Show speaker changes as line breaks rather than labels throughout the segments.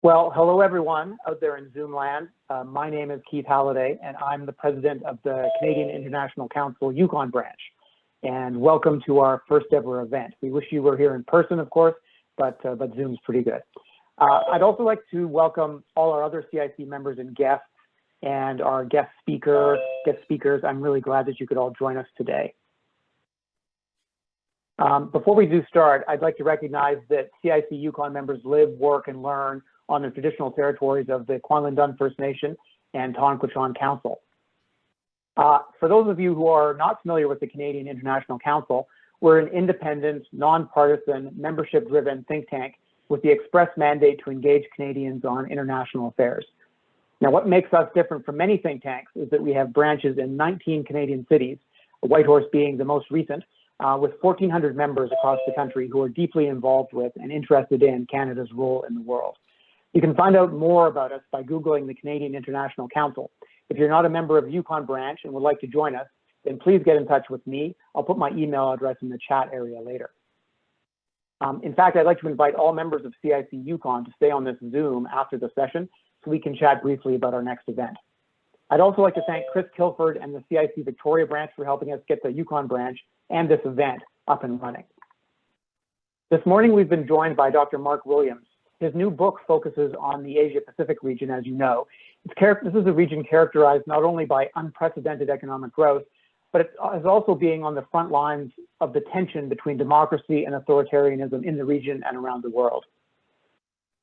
Well, hello everyone out there in Zoom land. My name is Keith Halliday, and I'm the president of the Canadian International Council Yukon branch. And welcome to our first ever event. We wish you were here in person, of course, but Zoom's pretty good. I'd also like to welcome all our other CIC members and guests, and our guest speakers. I'm really glad that you could all join us today. Before we do start, I'd like to recognize that CIC Yukon members live, work, and learn on the traditional territories of the Kwanlin First Nation and Tonquichan Council. For those of you who are not familiar with the Canadian International Council, we're an independent, nonpartisan, membership-driven think tank with the express mandate to engage Canadians on international affairs. Now, what makes us different from many think tanks is that we have branches in 19 Canadian cities, Whitehorse being the most recent, with 1,400 members across the country who are deeply involved with and interested in Canada's role in the world. You can find out more about us by Googling the Canadian International Council. If you're not a member of the Yukon branch and would like to join us, then please get in touch with me. I'll put my email address in the chat area later. In fact, I'd like to invite all members of CIC Yukon to stay on this Zoom after the session so we can chat briefly about our next event. I'd also like to thank Chris Kilford and the CIC Victoria branch for helping us get the Yukon branch and this event up and running. This morning, we've been joined by Dr. Mark Williams. His new book focuses on the Asia-Pacific region, as you know. This is a region characterized not only by unprecedented economic growth, but it is also being on the front lines of the tension between democracy and authoritarianism in the region and around the world.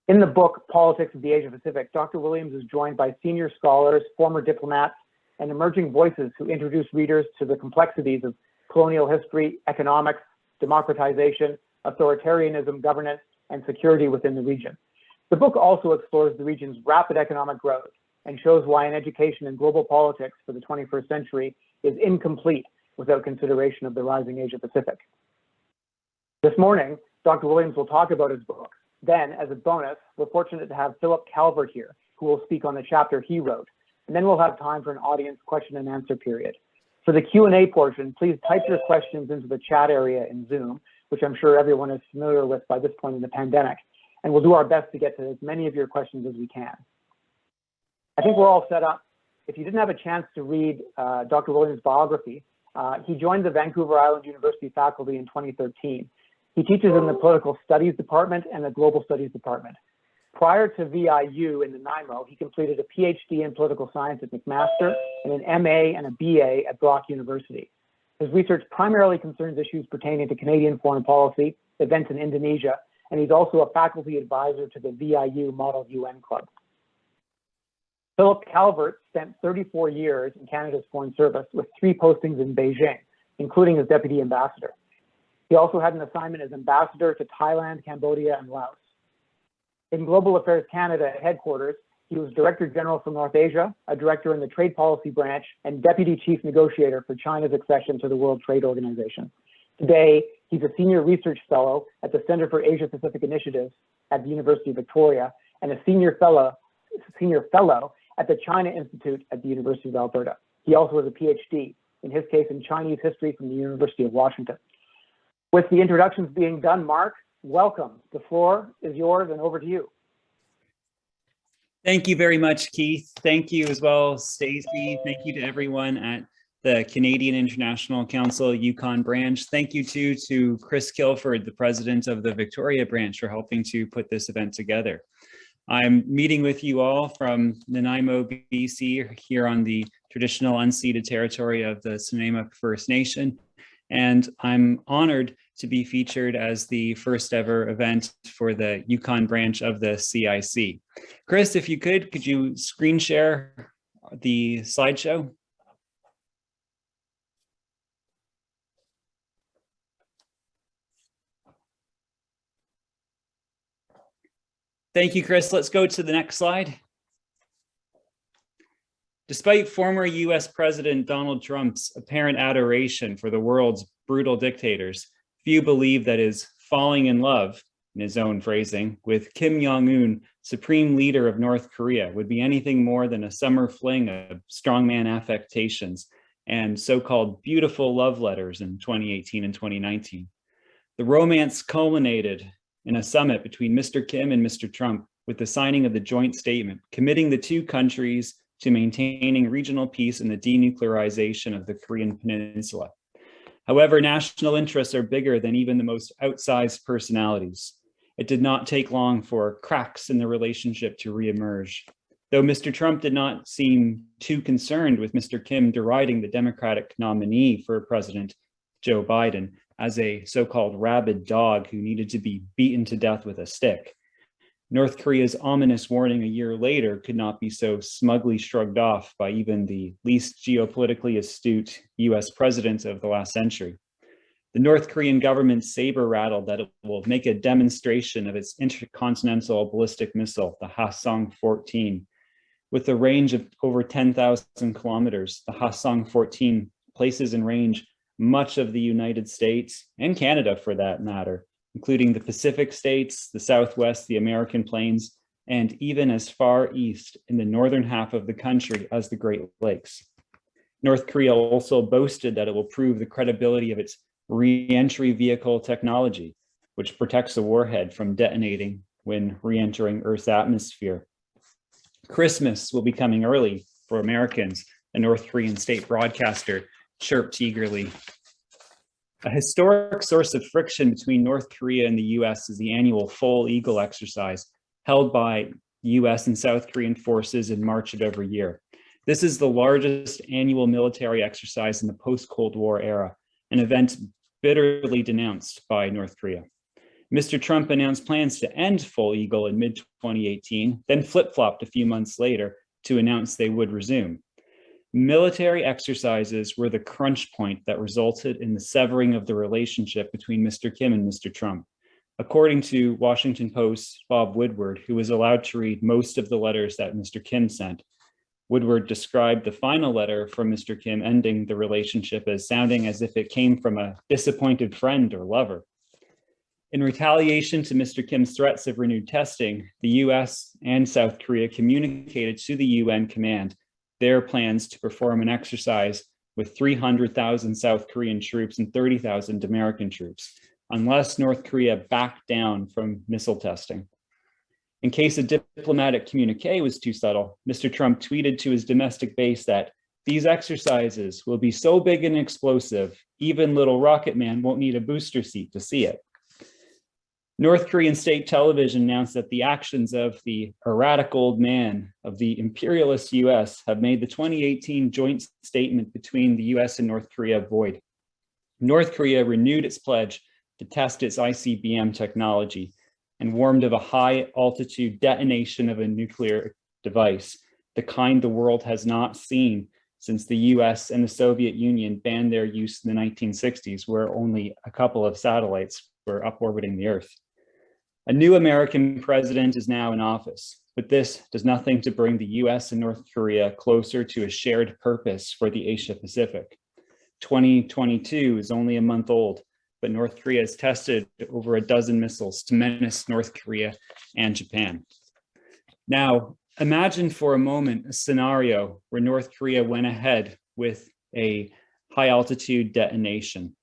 In the book, Politics of the Asia-Pacific, Dr. Williams is joined by senior scholars, former diplomats, and emerging voices who introduce readers to the complexities of colonial history, economics, democratization, authoritarianism, governance, and security within the region. The book also explores the region's rapid economic growth and shows why an education in global politics for the 21st century is incomplete without consideration of the rising Asia-Pacific. This morning, Dr. Williams will talk about his book. Then, as a bonus, we're fortunate to have Philip Calvert here, who will speak on the chapter he wrote. And then we'll have time for an audience question and answer period. For the Q&A portion, please type your questions into the chat area in Zoom, which I'm sure everyone is familiar with by this point in the pandemic. And we'll do our best to get to as many of your questions as we can. I think we're all set up. If you didn't have a chance to read Dr. Williams' biography, he joined the Vancouver Island University faculty in 2013. He teaches in the Political Studies Department and the Global Studies Department. Prior to VIU in the NIMO, he completed a PhD in political science at McMaster and an MA and a BA at Brock University. His research primarily concerns issues pertaining to Canadian foreign policy, events in Indonesia, and he's also a faculty advisor to the VIU Model UN Club. Philip Calvert spent 34 years in Canada's Foreign Service with 3 postings in Beijing, including as deputy ambassador. He also had an assignment as ambassador to Thailand, Cambodia, and Laos. In Global Affairs Canada at headquarters, he was Director General for North Asia, a director in the Trade Policy Branch, and Deputy Chief Negotiator for China's accession to the World Trade Organization. Today, he's a Senior Research Fellow at the Center for Asia-Pacific Initiatives at the University of Victoria and a Senior Fellow at the China Institute at the University of Alberta. He also has a PhD, in his case in Chinese history from the University of Washington. With the introductions being done, Mark, welcome. The floor is yours and over to you.
Thank you very much, Keith. Thank you as well, Stacey. Thank you to everyone at the Canadian International Council Yukon branch. Thank you too to Chris Kilford, the president of the Victoria branch, for helping to put this event together. I'm meeting with you all from Nanaimo, BC, here on the traditional unceded territory of the Snuneymuxw First Nation. And I'm honored to be featured as the first ever event for the Yukon branch of the CIC. Chris, if you could you screen share the slideshow? Thank you, Chris. Let's go to the next slide. Despite former US President Donald Trump's apparent adoration for the world's brutal dictators, few believe that his falling in love, in his own phrasing, with Kim Jong-un, supreme leader of North Korea, would be anything more than a summer fling of strongman affectations and so-called beautiful love letters in 2018 and 2019. The romance culminated in a summit between Mr. Kim and Mr. Trump with the signing of the joint statement, committing the two countries to maintaining regional peace and the denuclearization of the Korean Peninsula. However, national interests are bigger than even the most outsized personalities. It did not take long for cracks in the relationship to reemerge. Though Mr. Trump did not seem too concerned with Mr. Kim deriding the Democratic nominee for President Joe Biden as a so-called rabid dog who needed to be beaten to death with a stick, North Korea's ominous warning a year later could not be so smugly shrugged off by even the least geopolitically astute US president of the last century. The North Korean government saber rattled that it will make a demonstration of its intercontinental ballistic missile, the Hwasong-14. With a range of over 10,000 kilometers, the Hwasong-14 places in range much of the United States and Canada for that matter, including the Pacific states, the Southwest, the American plains, and even as far east in the northern half of the country as the Great Lakes. North Korea also boasted that it will prove the credibility of its re-entry vehicle technology, which protects a warhead from detonating when re-entering Earth's atmosphere. Christmas will be coming early for Americans, a North Korean state broadcaster chirped eagerly. A historic source of friction between North Korea and the US is the annual Full Eagle exercise held by US and South Korean forces in March of every year. This is the largest annual military exercise in the post-Cold War era, an event bitterly denounced by North Korea. Mr. Trump announced plans to end Full Eagle in mid-2018, then flip-flopped a few months later to announce they would resume. Military exercises were the crunch point that resulted in the severing of the relationship between Mr. Kim and Mr. Trump. According to Washington Post's Bob Woodward, who was allowed to read most of the letters that Mr. Kim sent, Woodward described the final letter from Mr. Kim ending the relationship as sounding as if it came from a disappointed friend or lover. In retaliation to Mr. Kim's threats of renewed testing, the US and South Korea communicated to the UN command their plans to perform an exercise with 300,000 South Korean troops and 30,000 American troops, unless North Korea backed down from missile testing. In case a diplomatic communique was too subtle, Mr. Trump tweeted to his domestic base that these exercises will be so big and explosive, even little Rocket Man won't need a booster seat to see it. North Korean state television announced that the actions of the erratic old man of the imperialist US have made the 2018 joint statement between the US and North Korea void. North Korea renewed its pledge to test its ICBM technology and warned of a high altitude detonation of a nuclear device, the kind the world has not seen since the US and the Soviet Union banned their use in the 1960s, where only a couple of satellites were up orbiting the Earth. A new American president is now in office, but this does nothing to bring the US and North Korea closer to a shared purpose for the Asia-Pacific. 2022 is only a month old, but North Korea has tested over a dozen missiles to menace North Korea and Japan. Now, imagine for a moment a scenario where North Korea went ahead with a high altitude detonation.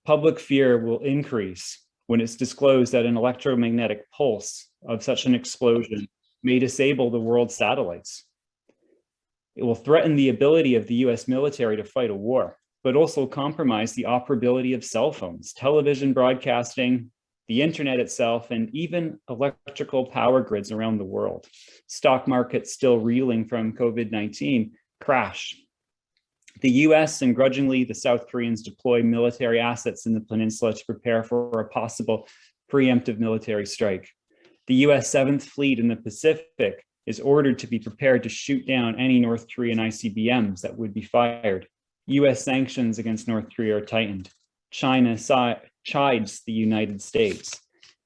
Public fear will increase when it's disclosed that an electromagnetic pulse of such an explosion may disable the world's satellites. It will threaten the ability of the US military to fight a war, but also compromise the operability of cell phones, television broadcasting, the internet itself, and even electrical power grids around the world. Stock markets still reeling from COVID-19 crash. The US and grudgingly the South Koreans deploy military assets in the peninsula to prepare for a possible preemptive military strike. The US 7th Fleet in the Pacific is ordered to be prepared to shoot down any North Korean ICBMs that would be fired. US sanctions against North Korea are tightened. China chides the United States.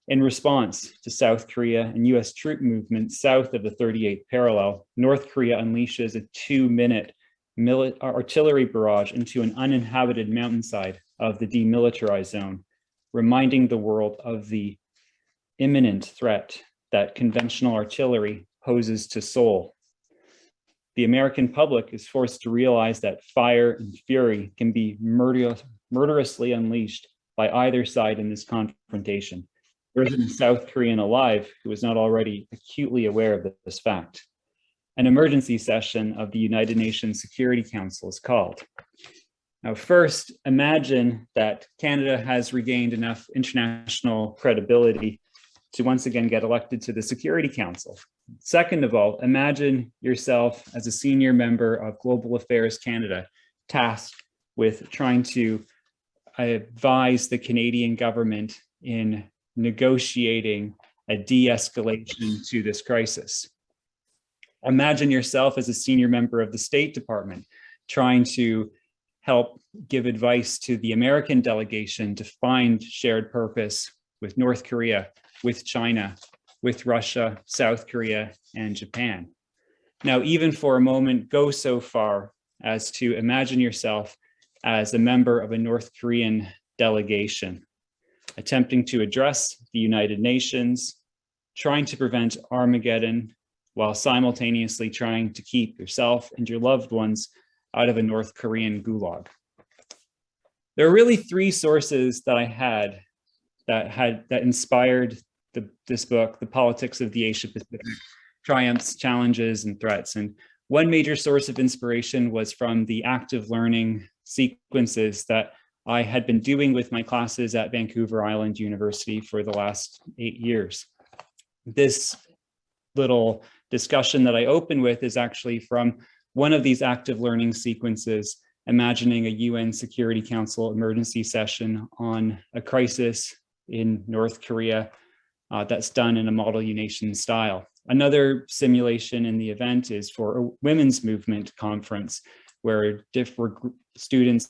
In response to South Korea and US troop movements south of the 38th parallel, North Korea unleashes a 2-minute artillery barrage into an uninhabited mountainside of the demilitarized zone, reminding the world of the imminent threat that conventional artillery poses to Seoul. The American public is forced to realize that fire and fury can be murderously unleashed by either side in this confrontation. There isn't a South Korean alive who is not already acutely aware of this fact. An emergency session of the United Nations Security Council is called. Now, first, imagine that Canada has regained enough international credibility to once again get elected to the Security Council. Second of all, imagine yourself as a senior member of Global Affairs Canada, tasked with trying to advise the Canadian government in negotiating a de-escalation to this crisis. Imagine yourself as a senior member of the State Department, trying to help give advice to the American delegation to find shared purpose with North Korea, with China, with Russia, South Korea, and Japan. Now, even for a moment, go so far as to imagine yourself as a member of a North Korean delegation, attempting to address the United Nations, trying to prevent Armageddon, while simultaneously trying to keep yourself and your loved ones out of a North Korean gulag. There are really three sources that I had that inspired this book, The Politics of the Asia-Pacific, Triumphs, Challenges, and Threats. And one major source of inspiration was from the active learning sequences that I had been doing with my classes at Vancouver Island University for the last 8 years. This little discussion that I open with is actually from one of these active learning sequences, imagining a UN Security Council emergency session on a crisis in North Korea that's done in a model U-nation style. Another simulation in the event is for a women's movement conference, where different students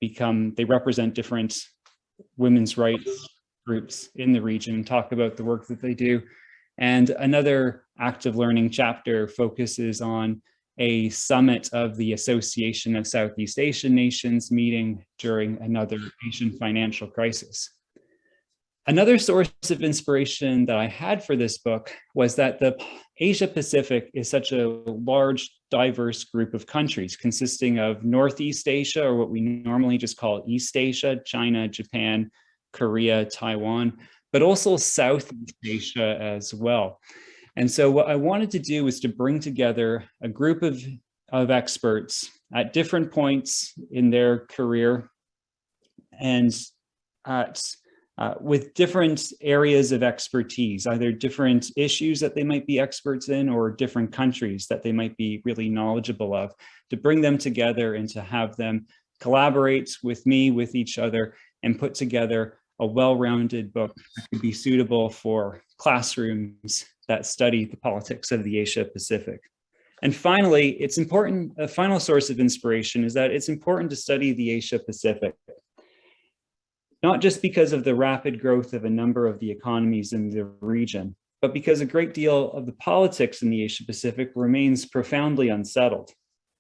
they represent different women's rights groups in the region and talk about the work that they do. And another active learning chapter focuses on a summit of the Association of Southeast Asian Nations meeting during another Asian financial crisis. Another source of inspiration that I had for this book was that the Asia-Pacific is such a large, diverse group of countries consisting of Northeast Asia, or what we normally just call East Asia, China, Japan, Korea, Taiwan, but also Southeast Asia as well. And so what I wanted to do was to bring together a group of experts at different points in their career and with different areas of expertise, either different issues that they might be experts in or different countries that they might be really knowledgeable of, to bring them together and to have them collaborate with me, with each other, and put together a well-rounded book that could be suitable for classrooms that study the politics of the Asia-Pacific. And finally, it's important, a final source of inspiration is that it's important to study the Asia-Pacific, not just because of the rapid growth of a number of the economies in the region, but because a great deal of the politics in the Asia-Pacific remains profoundly unsettled.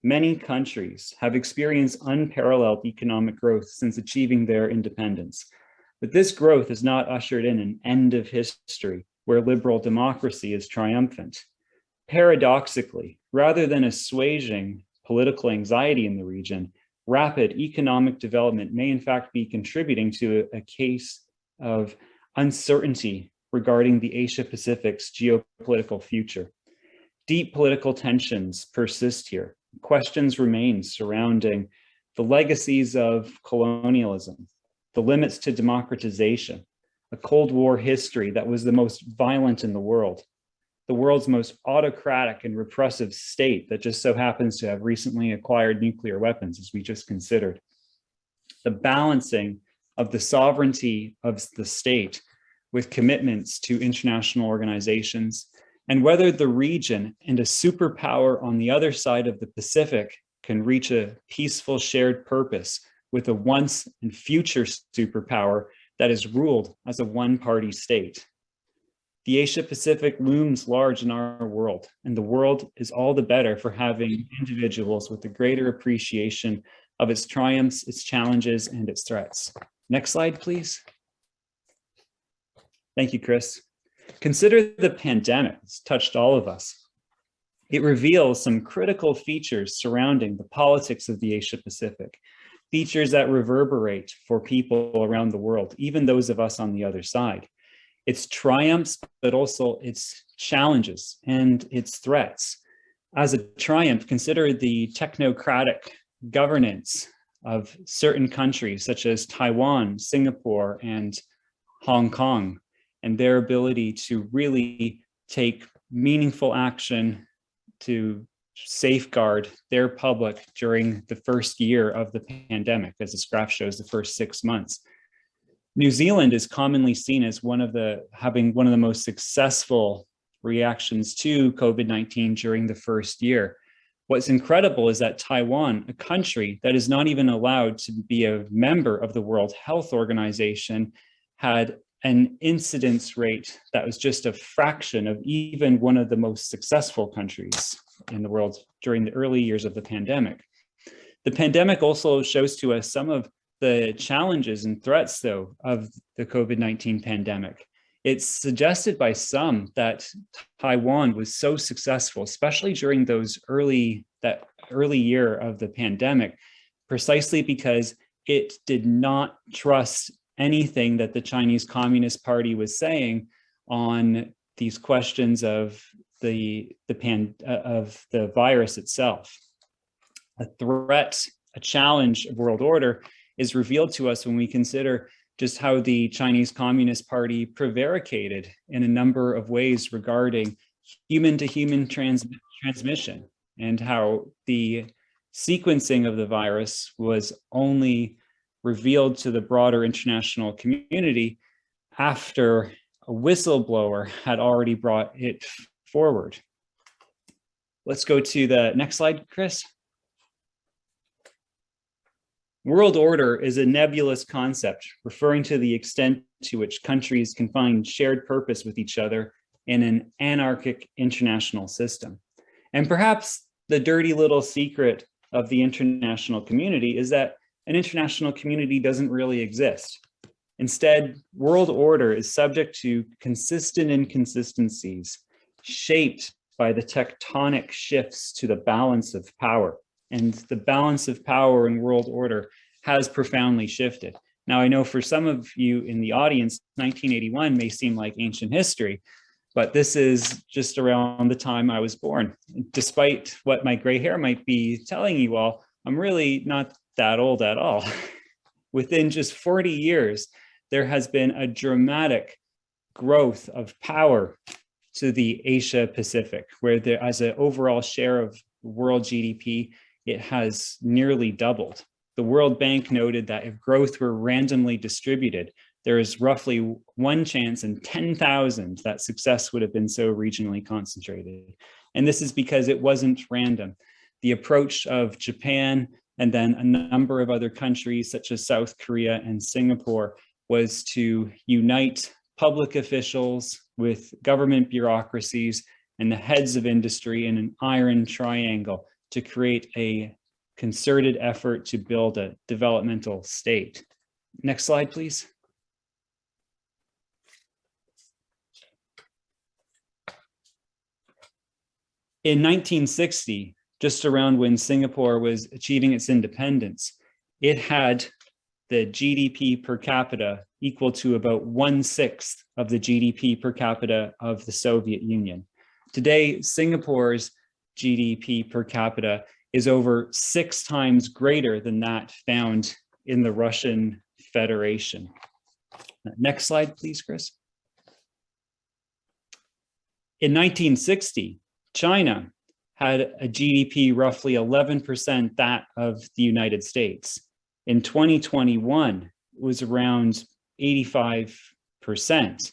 Many countries have experienced unparalleled economic growth since achieving their independence. But this growth has not ushered in an end of history where liberal democracy is triumphant. Paradoxically, rather than assuaging political anxiety in the region, rapid economic development may in fact be contributing to a case of uncertainty regarding the Asia-Pacific's geopolitical future. Deep political tensions persist here. Questions remain surrounding the legacies of colonialism, the limits to democratization, a Cold War history that was the most violent in the world's most autocratic and repressive state that just so happens to have recently acquired nuclear weapons, as we just considered. The balancing of the sovereignty of the state with commitments to international organizations, and whether the region and a superpower on the other side of the Pacific can reach a peaceful shared purpose with a once and future superpower that is ruled as a one-party state. The Asia-Pacific looms large in our world, and the world is all the better for having individuals with a greater appreciation of its triumphs, its challenges, and its threats. Next slide, please. Thank you, Chris. Consider the pandemic. It's touched all of us. It reveals some critical features surrounding the politics of the Asia-Pacific, features that reverberate for people around the world, even those of us on the other side. its triumphs, but also its challenges and its threats. As a triumph, consider the technocratic governance of certain countries such as Taiwan, Singapore, and Hong Kong, and their ability to really take meaningful action to safeguard their public during the first year of the pandemic, as this graph shows, the first 6 months. New Zealand is commonly seen as having one of the most successful reactions to COVID-19 during the first year. What's incredible is that Taiwan, a country that is not even allowed to be a member of the World Health Organization, had an incidence rate that was just a fraction of even one of the most successful countries in the world during the early years of the pandemic. The pandemic also shows to us some of the challenges and threats, though, of the COVID-19 pandemic. It's suggested by some that Taiwan was so successful, especially during that early year of the pandemic, precisely because it did not trust anything that the Chinese Communist Party was saying on these questions of the virus itself. A threat, a challenge of world order is revealed to us when we consider just how the Chinese Communist Party prevaricated in a number of ways regarding human-to-human transmission, and how the sequencing of the virus was only revealed to the broader international community after a whistleblower had already brought it forward. Let's go to the next slide, Chris. World order is a nebulous concept referring to the extent to which countries can find shared purpose with each other in an anarchic international system. And perhaps the dirty little secret of the international community is that an international community doesn't really exist. Instead, world order is subject to consistent inconsistencies shaped by the tectonic shifts to the balance of power. And the balance of power in world order has profoundly shifted. Now, I know for some of you in the audience, 1981 may seem like ancient history, but this is just around the time I was born. Despite what my gray hair might be telling you all, I'm really not that old at all. Within just 40 years, there has been a dramatic growth of power to the Asia-Pacific, where there, as an overall share of world GDP, it has nearly doubled. The World Bank noted that if growth were randomly distributed, there is roughly 1 chance in 10,000 that success would have been so regionally concentrated. And this is because it wasn't random. The approach of Japan and then a number of other countries such as South Korea and Singapore was to unite public officials with government bureaucracies and the heads of industry in an iron triangle to create a concerted effort to build a developmental state. Next slide, please. In 1960, just around when Singapore was achieving its independence, it had the GDP per capita equal to about 1/6 of the GDP per capita of the Soviet Union. Today, Singapore's GDP per capita is over 6 times greater than that found in the Russian Federation. Next slide, please, Chris. In 1960, China had a GDP roughly 11% that of the United States. In 2021, it was around 85%.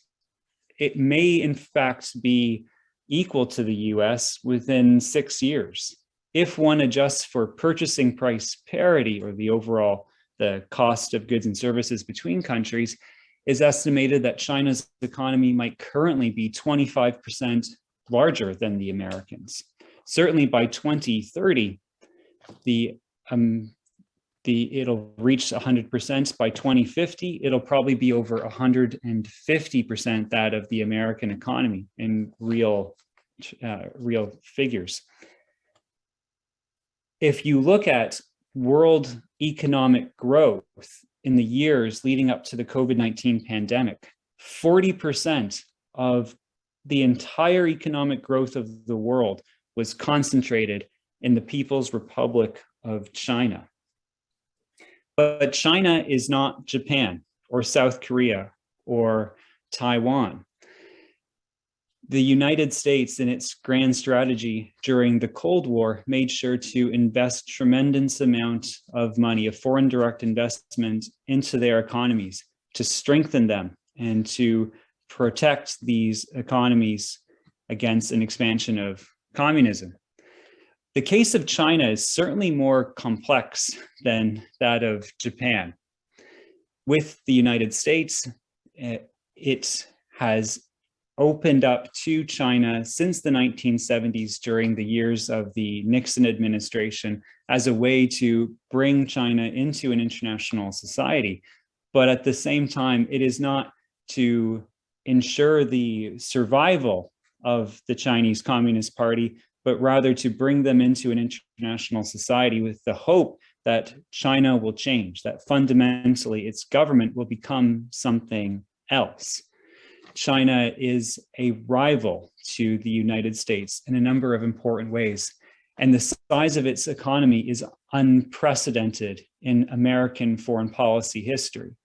It may in fact be equal to the US within 6 years. If one adjusts for purchasing price parity, or the cost of goods and services between countries, is estimated that China's economy might currently be 25% larger than the Americans. Certainly by 2030, it'll reach 100%. By 2050, it'll probably be over 150% that of the American economy in real figures. If you look at world economic growth in the years leading up to the COVID-19 pandemic, 40% of the entire economic growth of the world was concentrated in the People's Republic of China. But China is not Japan or South Korea or Taiwan. The United States, in its grand strategy during the Cold War, made sure to invest tremendous amount of money, of foreign direct investment, into their economies to strengthen them and to protect these economies against an expansion of communism. The case of China is certainly more complex than that of Japan. With the United States, it has opened up to China since the 1970s during the years of the Nixon administration as a way to bring China into an international society. But at the same time, it is not to ensure the survival of the Chinese Communist Party, but rather to bring them into an international society with the hope that China will change, that fundamentally its government will become something else. China is a rival to the United States in a number of important ways, and the size of its economy is unprecedented in American foreign policy history.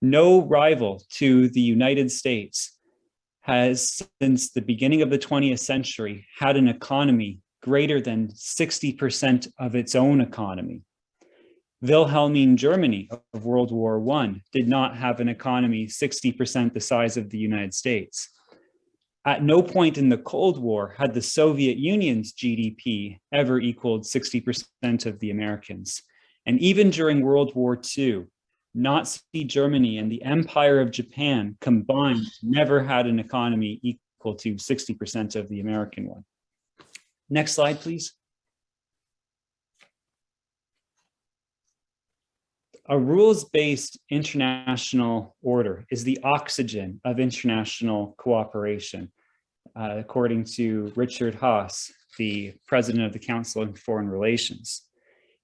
No rival to the United States has, since the beginning of the 20th century, had an economy greater than 60% of its own economy. Wilhelmine Germany of World War I did not have an economy 60% the size of the United States. At no point in the Cold War had the Soviet Union's GDP ever equaled 60% of the Americans. And even during World War II, Nazi Germany and the Empire of Japan combined never had an economy equal to 60% of the American one. Next slide, please. A rules-based international order is the oxygen of international cooperation, according to Richard Haass, the president of the Council on Foreign Relations.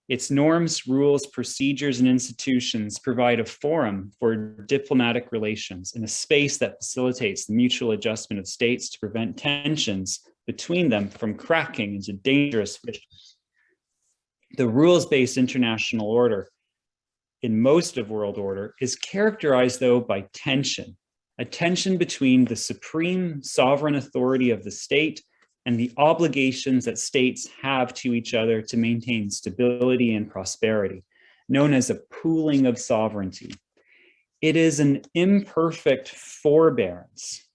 Its norms, rules, procedures, and institutions provide a forum for diplomatic relations and a space that facilitates the mutual adjustment of states to prevent tensions between them from cracking into dangerous fissures. The rules-based international order in most of world order is characterized, though, by tension, a tension between the supreme sovereign authority of the state and the obligations that states have to each other to maintain stability and prosperity, known as a pooling of sovereignty. It is an imperfect forbearance,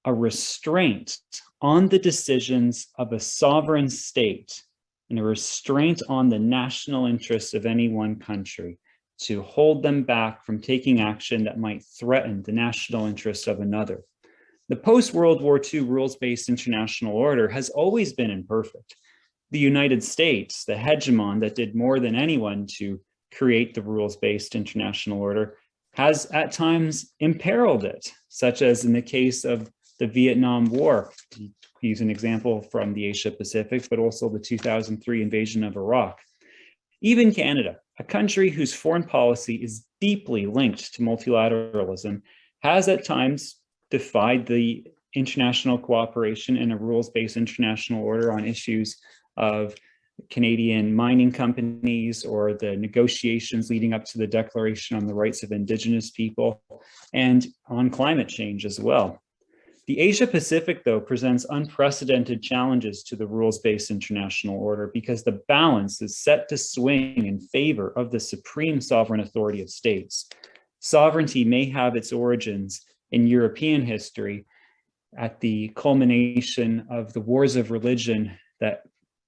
a restraint on the decisions of a sovereign state and a restraint on the national interests of any one country to hold them back from taking action that might threaten the national interests of another. The post-World War II rules-based international order has always been imperfect. The United States, the hegemon that did more than anyone to create the rules-based international order, has at times imperiled it, such as in the case of the Vietnam War, to use an example from the Asia-Pacific, but also the 2003 invasion of Iraq. Even Canada, a country whose foreign policy is deeply linked to multilateralism, has at times defied the international cooperation in a rules-based international order on issues of Canadian mining companies or the negotiations leading up to the Declaration on the Rights of Indigenous People, and on climate change as well. The Asia-Pacific, though, presents unprecedented challenges to the rules-based international order because the balance is set to swing in favor of the supreme sovereign authority of states. Sovereignty may have its origins in European history at the culmination of the wars of religion that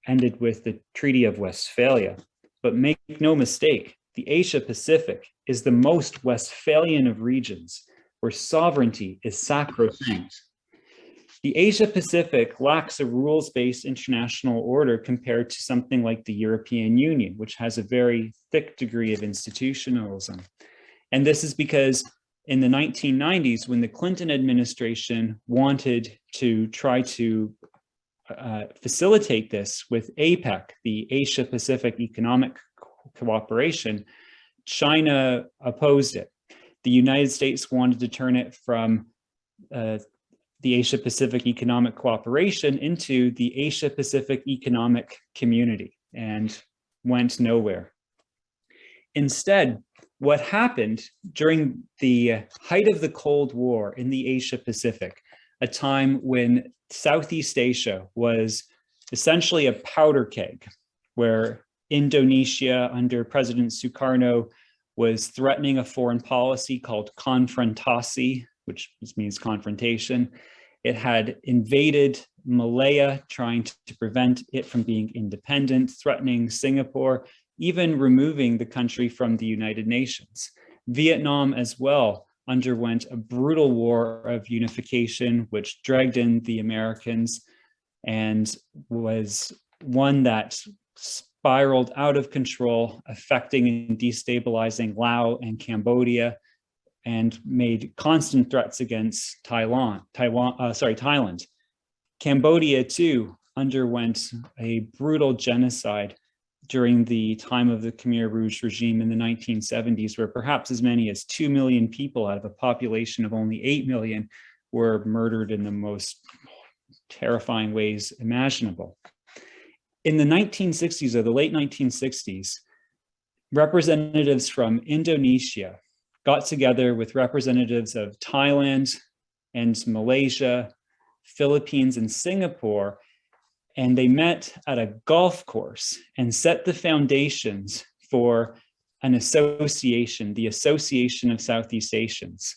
ended with the Treaty of Westphalia. But make no mistake, the Asia-Pacific is the most Westphalian of regions, where sovereignty is sacrosanct. The Asia-Pacific lacks a rules-based international order compared to something like the European Union, which has a very thick degree of institutionalism. And this is because in the 1990s, when the Clinton administration wanted to try to facilitate this with APEC, the Asia-Pacific Economic Cooperation, China opposed it. The United States wanted to turn it from the Asia-Pacific Economic Cooperation into the Asia-Pacific Economic Community, and went nowhere. Instead, what happened during the height of the Cold War in the Asia-Pacific, a time when Southeast Asia was essentially a powder keg, where Indonesia under President Sukarno was threatening a foreign policy called konfrontasi, which means confrontation. It had invaded Malaya, trying to prevent it from being independent, threatening Singapore, even removing the country from the United Nations. Vietnam as well underwent a brutal war of unification, which dragged in the Americans and was one that spiraled out of control, affecting and destabilizing Laos and Cambodia, and made constant threats against Thailand. Cambodia too underwent a brutal genocide during the time of the Khmer Rouge regime in the 1970s, where perhaps as many as 2 million people out of a population of only 8 million were murdered in the most terrifying ways imaginable. In the 1960s, or the late 1960s, representatives from Indonesia got together with representatives of Thailand and Malaysia, Philippines, and Singapore, and they met at a golf course and set the foundations for an association, the Association of Southeast Asians,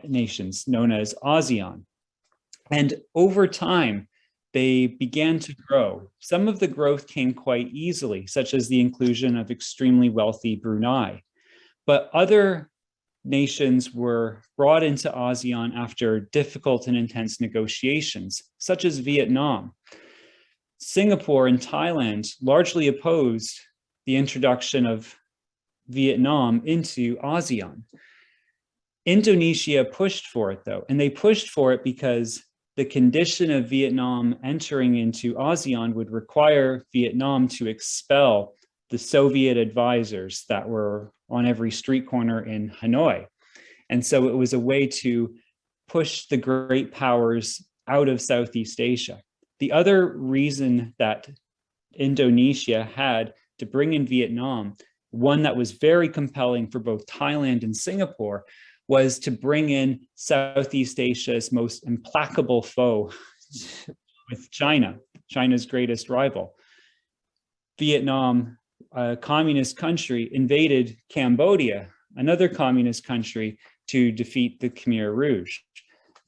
nations, known as ASEAN. And over time, they began to grow. Some of the growth came quite easily, such as the inclusion of extremely wealthy Brunei. But other nations were brought into ASEAN after difficult and intense negotiations, such as Vietnam. Singapore and Thailand largely opposed the introduction of Vietnam into ASEAN. Indonesia pushed for it though, and they pushed for it because the condition of Vietnam entering into ASEAN would require Vietnam to expel the Soviet advisors that were on every street corner in Hanoi. And so it was a way to push the great powers out of Southeast Asia. The other reason that Indonesia had to bring in Vietnam, one that was very compelling for both Thailand and Singapore, was to bring in Southeast Asia's most implacable foe with China, China's greatest rival. Vietnam, a communist country, invaded Cambodia, another communist country, to defeat the Khmer Rouge.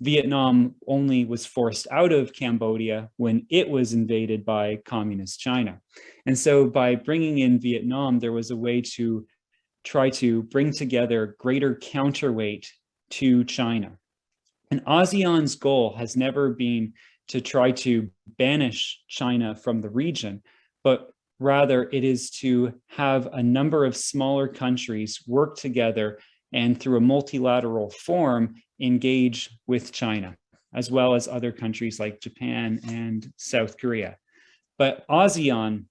Vietnam only was forced out of Cambodia when it was invaded by communist China. And so by bringing in Vietnam, there was a way to try to bring together greater counterweight to China. And ASEAN's goal has never been to try to banish China from the region, but rather it is to have a number of smaller countries work together and through a multilateral form engage with China, as well as other countries like Japan and South Korea. But ASEAN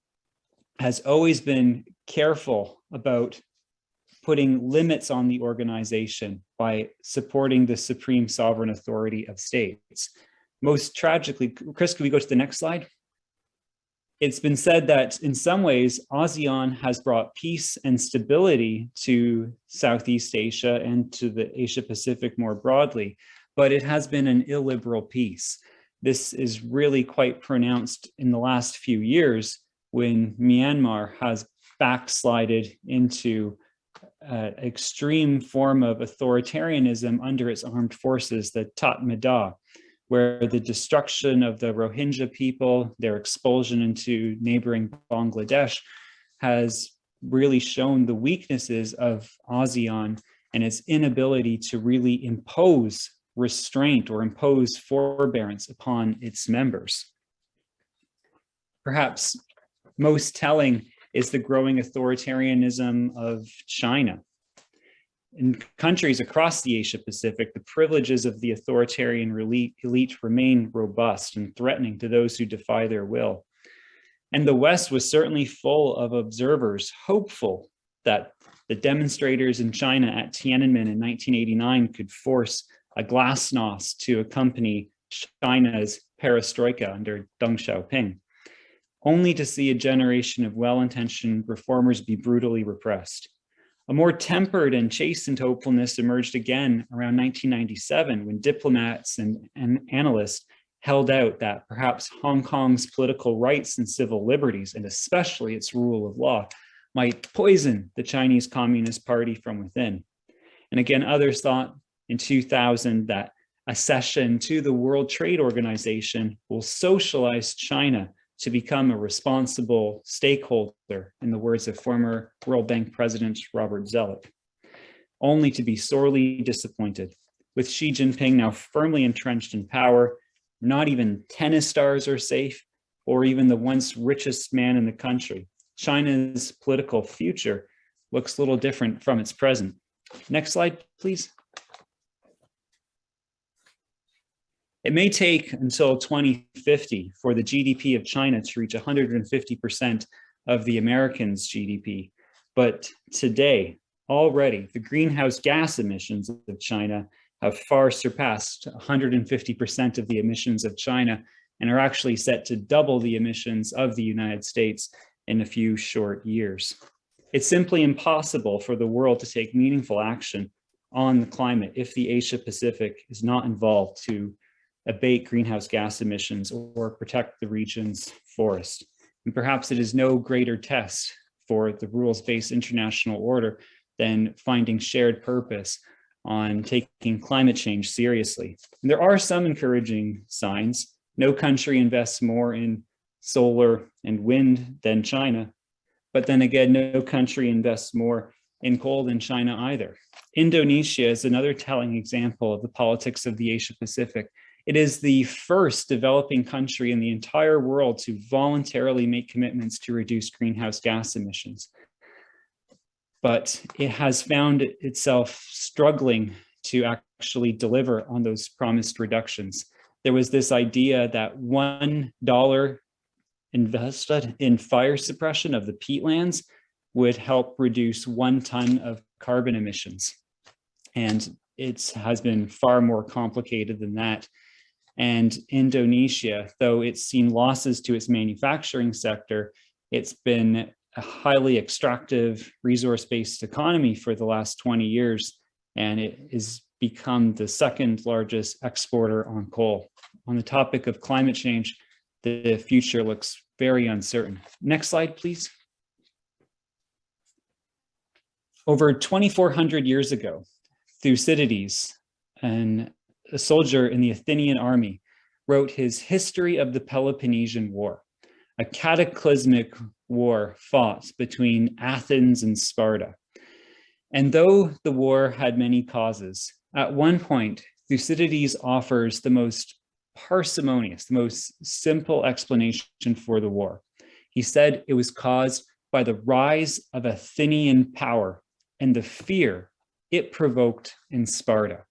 has always been careful about putting limits on the organization by supporting the supreme sovereign authority of states. Most tragically, Chris, can we go to the next slide? It's been said that in some ways, ASEAN has brought peace and stability to Southeast Asia and to the Asia-Pacific more broadly, but it has been an illiberal peace. This is really quite pronounced in the last few years when Myanmar has backslided into an extreme form of authoritarianism under its armed forces, the Tatmadaw, where the destruction of the Rohingya people, their expulsion into neighboring Bangladesh, has really shown the weaknesses of ASEAN and its inability to really impose restraint or impose forbearance upon its members. Perhaps most telling is the growing authoritarianism of China. In countries across the Asia-Pacific, the privileges of the authoritarian elite remain robust and threatening to those who defy their will. And the West was certainly full of observers hopeful that The demonstrators in China at Tiananmen in 1989 could force a glasnost to accompany China's perestroika under Deng Xiaoping, only to see a generation of well-intentioned reformers be brutally repressed. A more tempered and chastened hopefulness emerged again around 1997 when diplomats and analysts held out that perhaps Hong Kong's political rights and civil liberties, and especially its rule of law, might poison the Chinese Communist Party from within. And again, others thought in 2000 that accession to the World Trade Organization will socialize China to become a responsible stakeholder, in the words of former World Bank President Robert Zoellick, only to be sorely disappointed. With Xi Jinping now firmly entrenched in power, not even tennis stars are safe, or even the once richest man in the country. China's political future looks little different from its present. Next slide, please. It may take until 2050 for the GDP of China to reach 150% of the Americans' GDP. But today, already, the greenhouse gas emissions of China have far surpassed 150% of the emissions of China and are actually set to double the emissions of the United States in a few short years. It's simply impossible for the world to take meaningful action on the climate if the Asia-Pacific is not involved to abate greenhouse gas emissions or protect the region's forest. And perhaps it is no greater test for the rules-based international order than finding shared purpose on taking climate change seriously. And there are some encouraging signs. No country invests more in solar and wind than China, but then again, no country invests more in coal than China either. Indonesia is another telling example of the politics of the Asia-Pacific. It is the first developing country in the entire world to voluntarily make commitments to reduce greenhouse gas emissions. But it has found itself struggling to actually deliver on those promised reductions. There was this idea that $1 invested in fire suppression of the peatlands would help reduce 1 ton of carbon emissions. And it has been far more complicated than that. And Indonesia, though it's seen losses to its manufacturing sector, it's been a highly extractive resource-based economy for the last 20 years, and it has become the second largest exporter on coal. On the topic of climate change, the future looks very uncertain. Next slide, please. Over 2,400 years ago, Thucydides, a soldier in the Athenian army, wrote his History of the Peloponnesian War, a cataclysmic war fought between Athens and Sparta. And though the war had many causes, at one point, Thucydides offers the most parsimonious, the most simple explanation for the war. He said it was caused by the rise of Athenian power and the fear it provoked in Sparta.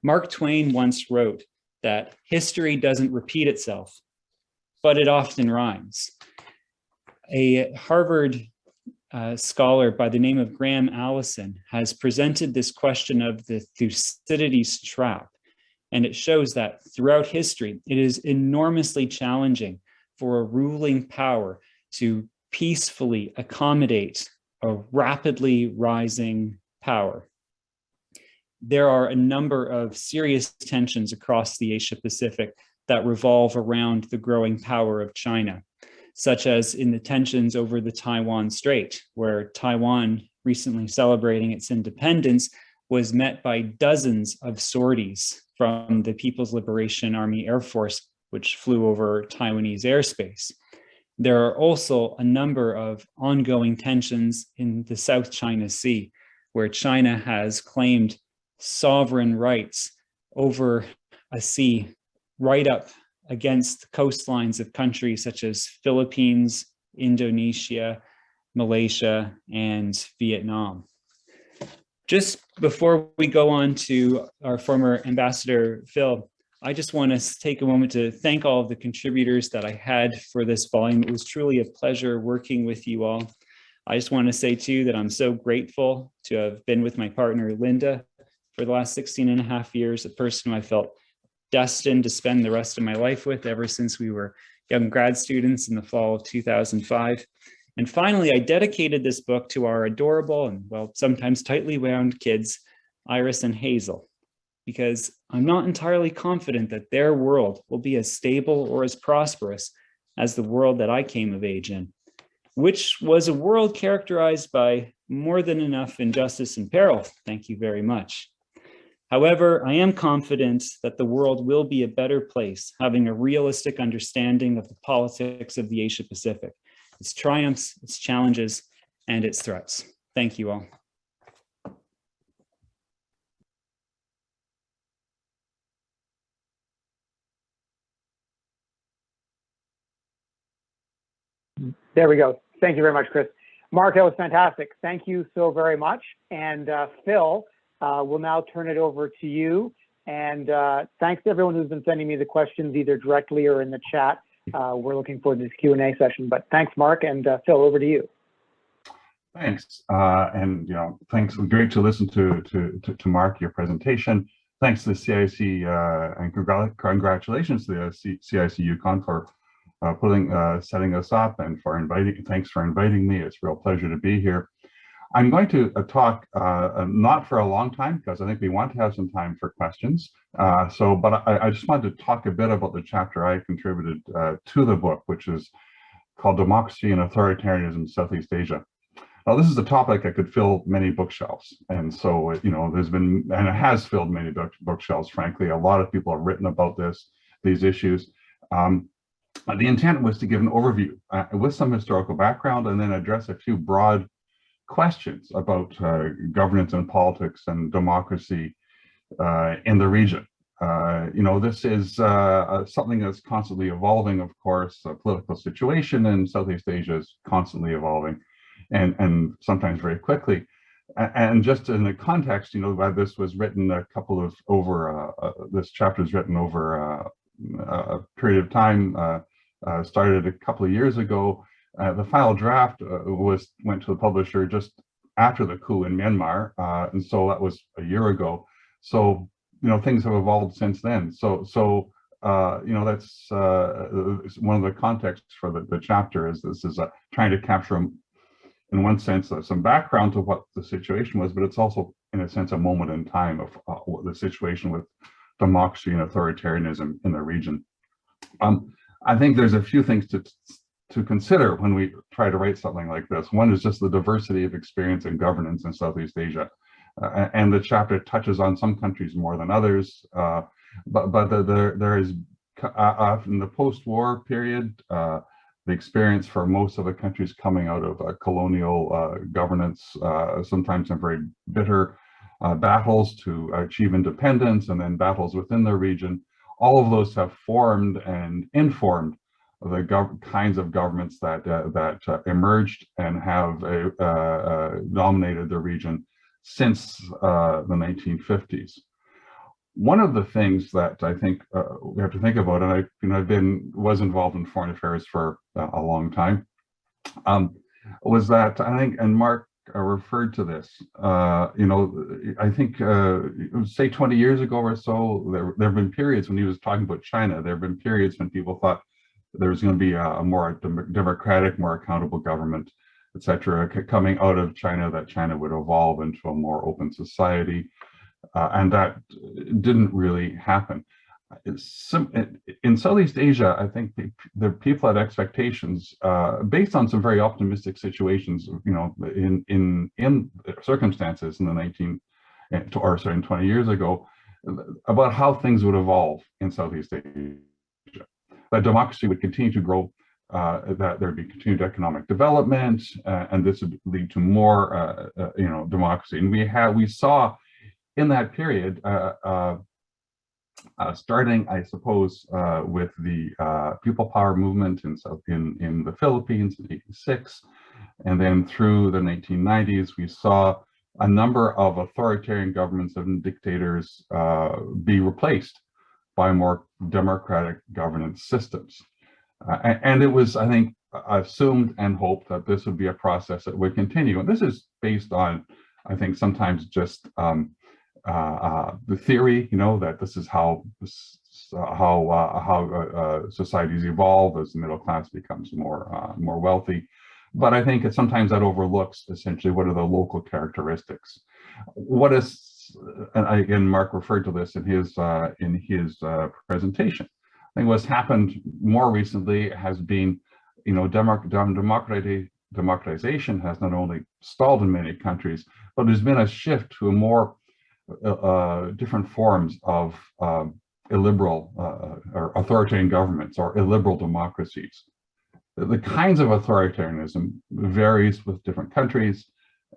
Mark Twain once wrote that history doesn't repeat itself, but it often rhymes. A Harvard scholar by the name of Graham Allison has presented this question of the Thucydides trap, and it shows that throughout history, it is enormously challenging for a ruling power to peacefully accommodate a rapidly rising power. There are a number of serious tensions across the Asia-Pacific that revolve around the growing power of China, such as in the tensions over the Taiwan Strait, where Taiwan, recently celebrating its independence, was met by dozens of sorties from the People's Liberation Army Air Force, which flew over Taiwanese airspace. There are also a number of ongoing tensions in the South China Sea, where China has claimed sovereign rights over a sea right up against coastlines of countries such as Philippines, Indonesia, Malaysia, and Vietnam. Just before we go on to our former Ambassador Phil, I just want to take a moment to thank all of the contributors that I had for this volume. It was truly a pleasure working with you all. I just want to say too that I'm so grateful to have been with my partner, Linda, for the last 16 and a half years, a person who I felt destined to spend the rest of my life with ever since we were young grad students in the fall of 2005. And finally, I dedicated this book to our adorable and, well, sometimes tightly wound kids, Iris and Hazel, because I'm not entirely confident that their world will be as stable or as prosperous as the world that I came of age in, which was a world characterized by more than enough injustice and peril. Thank you very much. However, I am confident that the world will be a better place, having a realistic understanding of the politics of the Asia-Pacific, its triumphs, its challenges, and its threats. Thank you all.
There we go. Thank you very much, Chris. Mark, that was fantastic. Thank you so very much. And Phil, we'll now turn it over to you. And thanks to everyone who's been sending me the questions either directly or in the chat. We're looking forward to this Q&A session. But thanks, Mark, and Phil, over to you.
Thanks, and thanks. Great to listen to Mark, your presentation. Thanks to the CIC and congratulations to the CIC Yukon for setting us up and thanks for inviting me. It's a real pleasure to be here. I'm going to talk not for a long time because I think we want to have some time for questions. But I just wanted to talk a bit about the chapter I contributed to the book, which is called Democracy and Authoritarianism in Southeast Asia. Now, this is a topic that could fill many bookshelves. And so, there's been, and it has filled many bookshelves, frankly. A lot of people have written about these issues. The intent was to give an overview with some historical background and then address a few broad questions about governance and politics and democracy in the region. This is something that's constantly evolving, of course. The political situation in Southeast Asia is constantly evolving and sometimes very quickly. And just in the context, this was written this chapter is written over a period of time, started a couple of years ago. The final draft went to the publisher just after the coup in Myanmar, and so that was a year ago. So things have evolved since then. So that's one of the contexts for the chapter is this is trying to capture, in one sense, some background to what the situation was, but it's also, in a sense, a moment in time of what the situation with democracy and authoritarianism in the region. I think there's a few things to consider when we try to write something like this. One is just the diversity of experience and governance in Southeast Asia. And the chapter touches on some countries more than others, but there is, in the post-war period, the experience for most of the countries coming out of colonial governance, sometimes in very bitter battles to achieve independence and then battles within the region. All of those have formed and informed the kinds of governments that emerged and have dominated the region since the 1950s. One of the things that I think we have to think about, and I was involved in foreign affairs for a long time, was that I think, and Mark referred to this, I think, say 20 years ago or so, there have been periods when he was talking about China, there have been periods when people thought there was going to be a more democratic, more accountable government, et cetera, coming out of China, that China would evolve into a more open society. And that didn't really happen. In Southeast Asia, I think the people had expectations based on some very optimistic situations, in circumstances in 20 years ago, about how things would evolve in Southeast Asia. That democracy would continue to grow, that there'd be continued economic development, and this would lead to more, democracy. And we saw in that period, starting, I suppose, with the people power movement in the Philippines in '86, and then through the 1990s, we saw a number of authoritarian governments and dictators be replaced by more democratic governance systems. And it was, I think, assumed and hoped that this would be a process that would continue. And this is based on, I think, sometimes just the theory, that this is how societies evolve as the middle class becomes more wealthy. But I think sometimes that overlooks essentially what are the local characteristics. What is, and again, Mark referred to this in his presentation. I think what's happened more recently has been, democratization has not only stalled in many countries, but there's been a shift to a more different forms of illiberal or authoritarian governments or illiberal democracies. The kinds of authoritarianism varies with different countries,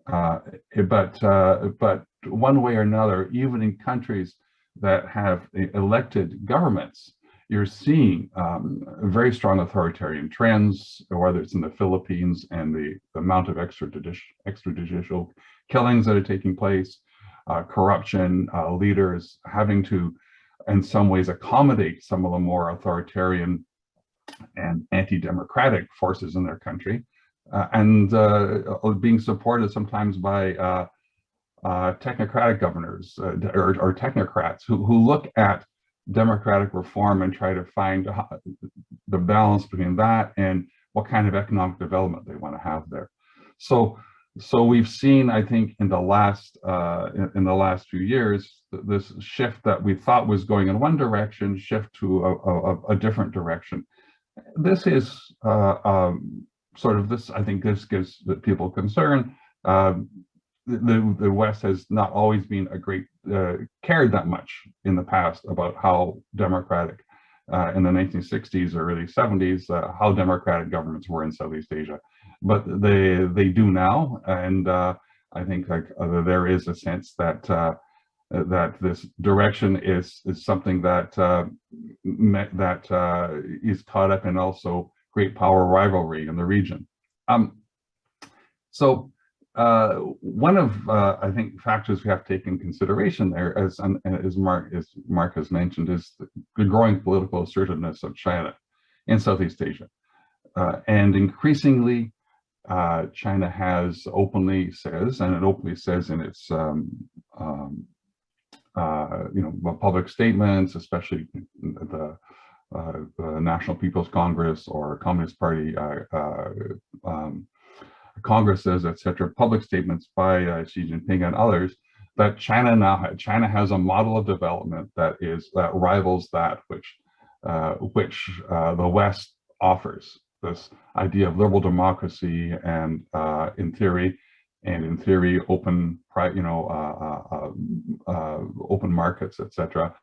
but one way or another, even in countries that have elected governments, you're seeing very strong authoritarian trends, whether it's in the Philippines and the amount of extrajudicial killings that are taking place, corruption, leaders having to, in some ways, accommodate some of the more authoritarian and anti-democratic forces in their country, and being supported sometimes by technocratic governors or technocrats who look at democratic reform and try to find the balance between that and what kind of economic development they want to have there. So we've seen, I think, in the last few years, this shift that we thought was going in one direction shift to a different direction. This is sort of this. I think this gives the people concern. The West has not always been a great cared that much in the past about how democratic in the 1960s or early 70s how democratic governments were in Southeast Asia, but they do now, and I think there is a sense that that this direction is something that is caught up in also great power rivalry in the region. One of I think factors we have to take in consideration there, as Mark has mentioned, is the growing political assertiveness of China in Southeast Asia, and increasingly China has openly says in its public statements, especially the National People's Congress or Communist Party congresses, etc., public statements by Xi Jinping and others, that China has a model of development that rivals that which the West offers. This idea of liberal democracy and in theory open open markets, etc.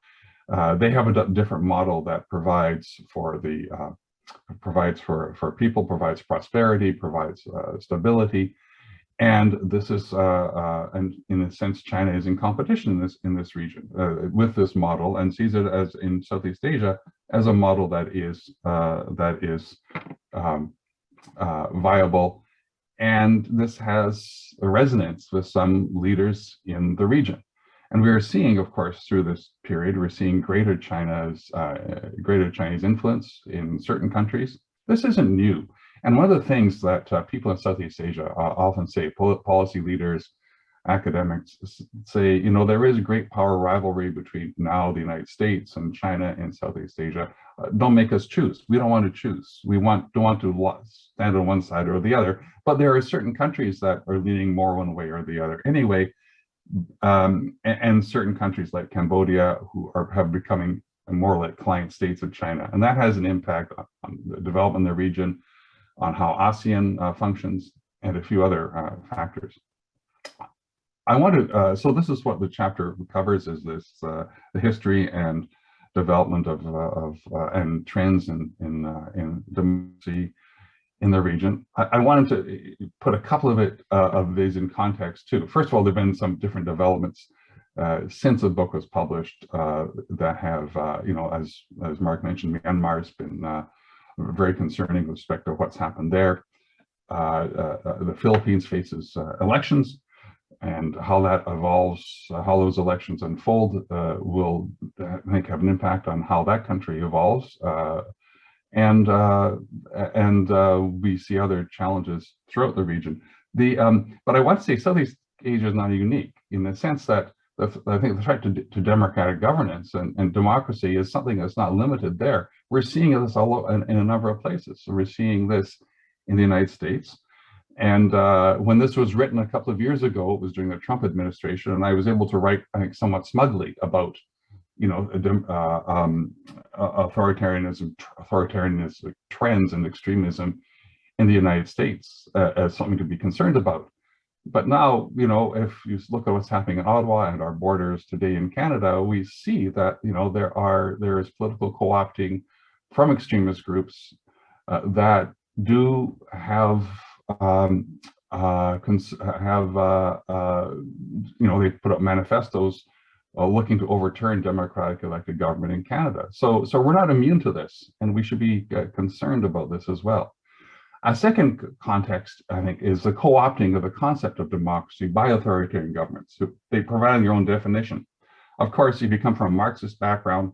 They have a different model that provides for people, provides prosperity, provides stability, and this is and in a sense China is in competition in this region with this model, and sees it as in Southeast Asia as a model that is viable, and this has a resonance with some leaders in the region. And we are seeing, of course, through this period, we're seeing greater Chinese influence in certain countries. This isn't new. And one of the things that people in Southeast Asia often say, policy leaders, academics say, there is a great power rivalry between now the United States and China in Southeast Asia. Don't make us choose. We don't want to choose. We don't want to stand on one side or the other. But there are certain countries that are leaning more one way or the other anyway. And certain countries like Cambodia who have becoming more like client states of China, and that has an impact on the development in the region, on how ASEAN functions, and a few other factors. I want to so this is what the chapter covers: is this the history and development of and trends in democracy in the region. I wanted to put a couple of these in context too. First of all, there've been some different developments since the book was published that have, as Mark mentioned, Myanmar's been very concerning with respect to what's happened there. The Philippines faces elections, and how that evolves, how those elections unfold will, I think, have an impact on how that country evolves. and we see other challenges throughout the region. But I want to say Southeast Asia is not unique in the sense that I think the threat to democratic governance and democracy is something that's not limited there. We're seeing this all in a number of places. So we're seeing this in the United States. And when this was written a couple of years ago, it was during the Trump administration, and I was able to write, I think, somewhat smugly about, authoritarianism trends and extremism in the United States as something to be concerned about. But now, if you look at what's happening in Ottawa and our borders today in Canada, we see that, there is political co-opting from extremist groups that do have, they put up manifestos looking to overturn democratic elected government in Canada. So we're not immune to this, and we should be concerned about this as well. A second context, I think, is the co-opting of the concept of democracy by authoritarian governments. So they provide their own definition. Of course, if you come from a Marxist background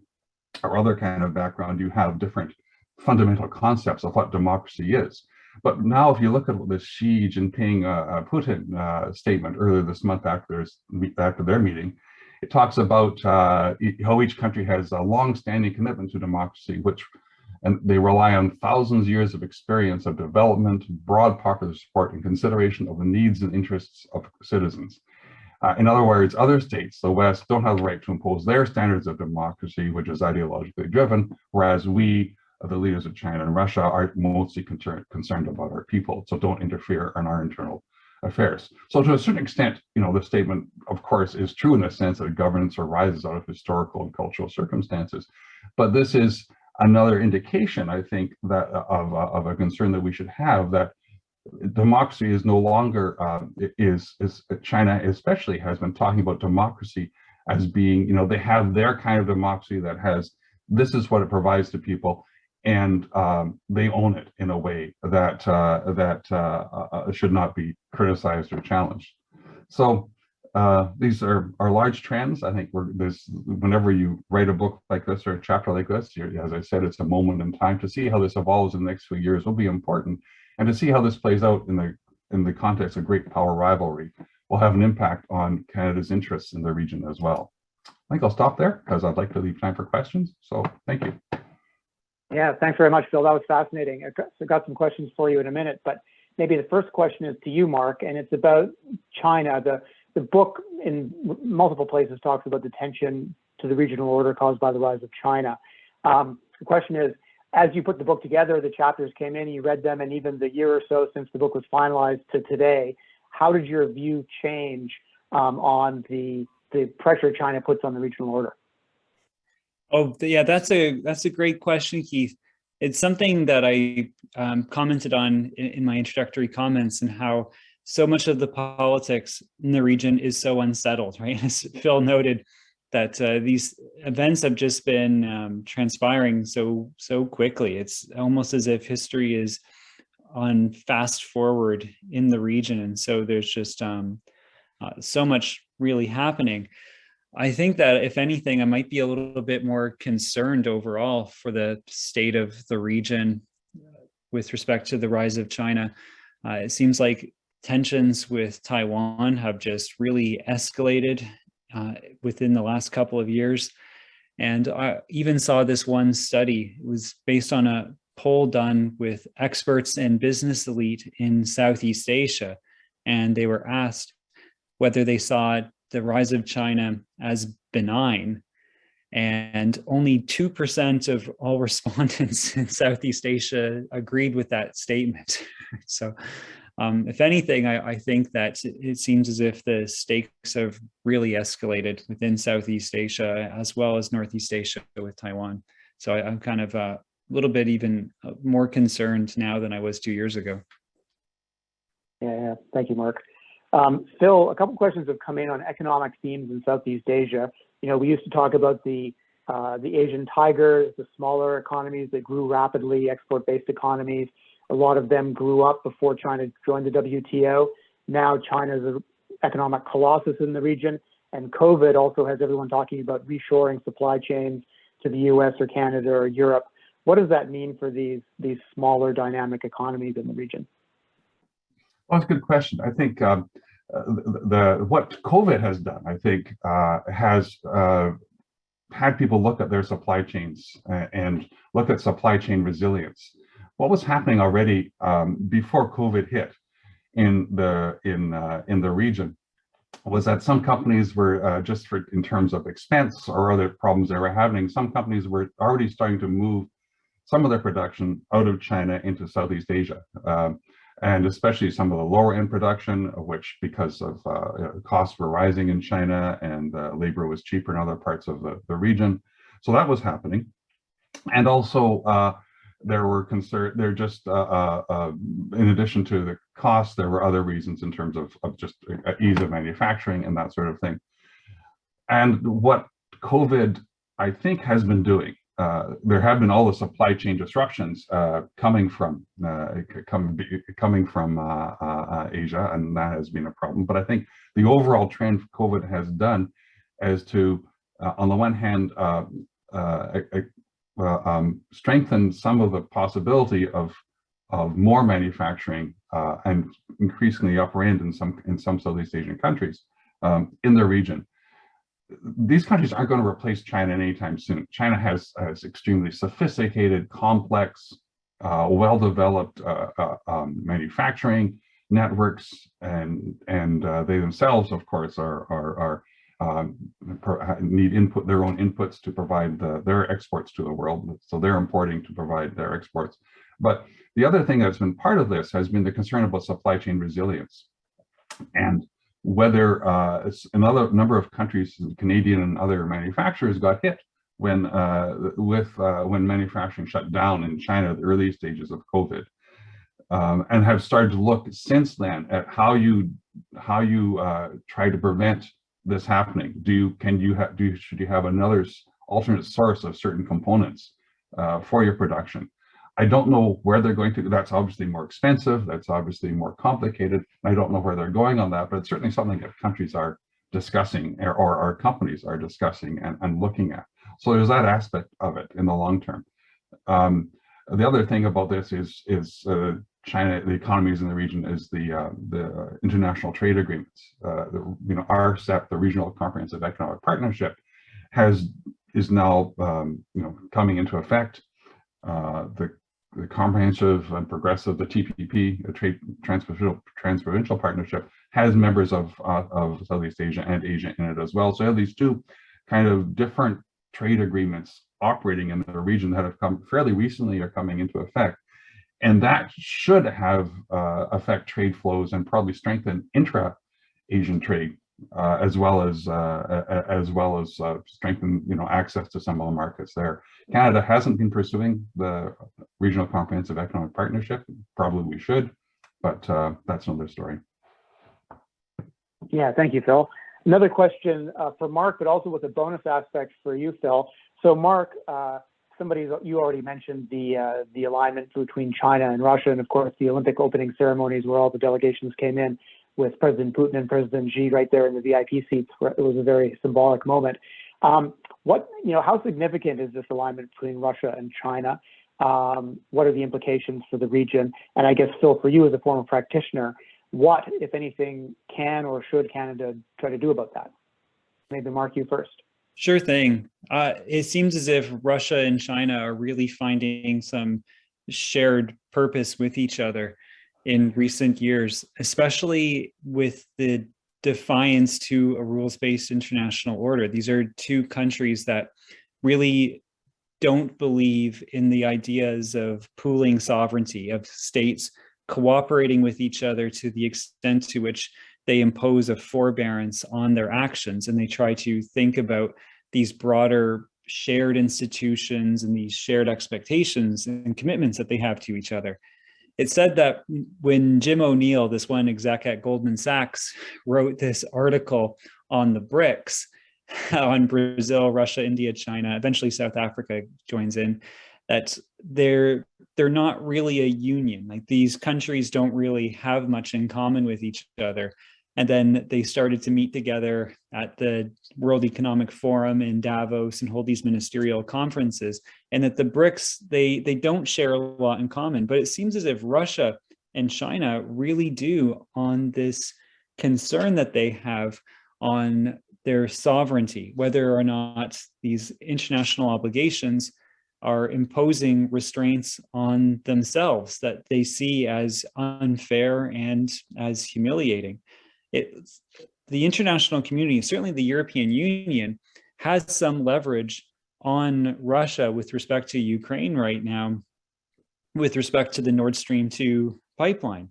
or other kind of background, you have different fundamental concepts of what democracy is. But now, if you look at this Xi Jinping Putin statement earlier this month after their meeting, it talks about how each country has a long-standing commitment to democracy, and they rely on thousands of years of experience of development, broad popular support, and consideration of the needs and interests of citizens. In other words, other states, the West, don't have the right to impose their standards of democracy, which is ideologically driven, whereas we, the leaders of China and Russia, are mostly concerned about our people, so don't interfere in our internal affairs. So to a certain extent, the statement, of course, is true in the sense that governance arises out of historical and cultural circumstances. But this is another indication, I think, that of a concern that we should have, that democracy is no longer, China especially has been talking about democracy as being, they have their kind of democracy that has, this is what it provides to people, and they own it in a way that should not be criticized or challenged. So these are large trends. I think whenever you write a book like this or a chapter like this, as I said, it's a moment in time. To see how this evolves in the next few years will be important, and to see how this plays out in the context of great power rivalry will have an impact on Canada's interests in the region as well. I think I'll stop there because I'd like to leave time for questions. So thank you.
Yeah, thanks very much, Phil. That was fascinating. I've got some questions for you in a minute, but maybe the first question is to you, Mark, and it's about China. The book in multiple places talks about detention to the regional order caused by the rise of China. The question is, as you put the book together, the chapters came in, you read them, and even the year or so since the book was finalized to today, how did your view change on the pressure China puts on the regional order?
Oh, yeah, that's a great question, Keith. It's something that I commented on in my introductory comments, and how so much of the politics in the region is so unsettled, right? As Phil noted, that these events have just been transpiring so quickly. It's almost as if history is on fast forward in the region, and so there's just so much really happening. I think that if anything, I might be a little bit more concerned overall for the state of the region with respect to the rise of China. It seems like tensions with Taiwan have just really escalated within the last couple of years. And I even saw this one study. It was based on a poll done with experts and business elite in Southeast Asia. And they were asked whether they saw the rise of China as benign, and only 2% of all respondents in Southeast Asia agreed with that statement. So if anything, I think that it seems as if the stakes have really escalated within Southeast Asia as well as Northeast Asia with Taiwan. So I'm kind of a little bit even more concerned now than I was 2 years ago.
Yeah, thank you, Mark. Phil, a couple questions have come in on economic themes in Southeast Asia. We used to talk about the Asian tigers, the smaller economies that grew rapidly, export-based economies. A lot of them grew up before China joined the WTO. Now China is an economic colossus in the region, and COVID also has everyone talking about reshoring supply chains to the US or Canada or Europe. What does that mean for these smaller dynamic economies in the region?
Well, that's a good question. I think what COVID has done, I think, has had people look at their supply chains and look at supply chain resilience. What was happening already before COVID hit in the region was that some companies were in terms of expense or other problems they were having, some companies were already starting to move some of their production out of China into Southeast Asia. And especially some of the lower end production, which because of costs were rising in China and labor was cheaper in other parts of the region. So that was happening. And also there were in addition to the cost, there were other reasons in terms of just ease of manufacturing and that sort of thing. And what COVID, I think, has been doing, there have been all the supply chain disruptions coming from Asia, and that has been a problem. But I think the overall trend COVID has done is to, on the one hand, strengthen some of the possibility of more manufacturing and increasingly upper end in some Southeast Asian countries in the region. These countries aren't going to replace China anytime soon. China has extremely sophisticated, complex, well-developed manufacturing networks, and they themselves, of course, need their own inputs to provide their exports to the world. So they're importing to provide their exports. But the other thing that's been part of this has been the concern about supply chain resilience, and whether another number of countries, Canadian and other manufacturers, got hit when manufacturing shut down in China, the early stages of COVID, and have started to look since then at how you try to prevent this happening. Should you have another alternate source of certain components for your production? I don't know where they're going to. That's obviously more expensive. That's obviously more complicated. I don't know where they're going on that, but it's certainly something that countries are discussing or our companies are discussing and looking at. So there's that aspect of it in the long term. The other thing about this is China, the economies in the region, is the international trade agreements. RCEP, the Regional Comprehensive Economic Partnership, is now coming into effect. The comprehensive and progressive, the TPP, the Trade Transprovincial Partnership, has members of Southeast Asia and Asia in it as well. So you have these two kind of different trade agreements operating in the region that have come fairly recently, are coming into effect, and that should have affect trade flows and probably strengthen intra-Asian trade, as well as strengthen access to some of the markets there. Canada hasn't been pursuing the Regional Comprehensive Economic Partnership. Probably we should, but that's another story.
Yeah, thank you, Phil. Another question for Mark, but also with a bonus aspect for you, Phil. So Mark, you already mentioned the alignment between China and Russia, and of course the Olympic opening ceremonies where all the delegations came in with President Putin and President Xi right there in the VIP seats. Where it was a very symbolic moment. How significant is this alignment between Russia and China? What are the implications for the region? And I guess, Phil, for you as a former practitioner, what, if anything, can or should Canada try to do about that? Maybe Mark, you first.
Sure thing. It seems as if Russia and China are really finding some shared purpose with each other in recent years, especially with the defiance to a rules-based international order. These are two countries that really don't believe in the ideas of pooling sovereignty, of states cooperating with each other to the extent to which they impose a forbearance on their actions, and they try to think about these broader shared institutions and these shared expectations and commitments that they have to each other. It's said that when Jim O'Neill, this one exec at Goldman Sachs, wrote this article on the BRICS, on Brazil, Russia, India, China, eventually South Africa joins in, that they're not really a union. Like, these countries don't really have much in common with each other. And then they started to meet together at the World Economic Forum in Davos and hold these ministerial conferences. And that the BRICS, they don't share a lot in common, but it seems as if Russia and China really do on this concern that they have on their sovereignty, whether or not these international obligations are imposing restraints on themselves that they see as unfair and as humiliating. The international community, certainly the European Union, has some leverage on Russia with respect to Ukraine right now, with respect to the Nord Stream 2 pipeline,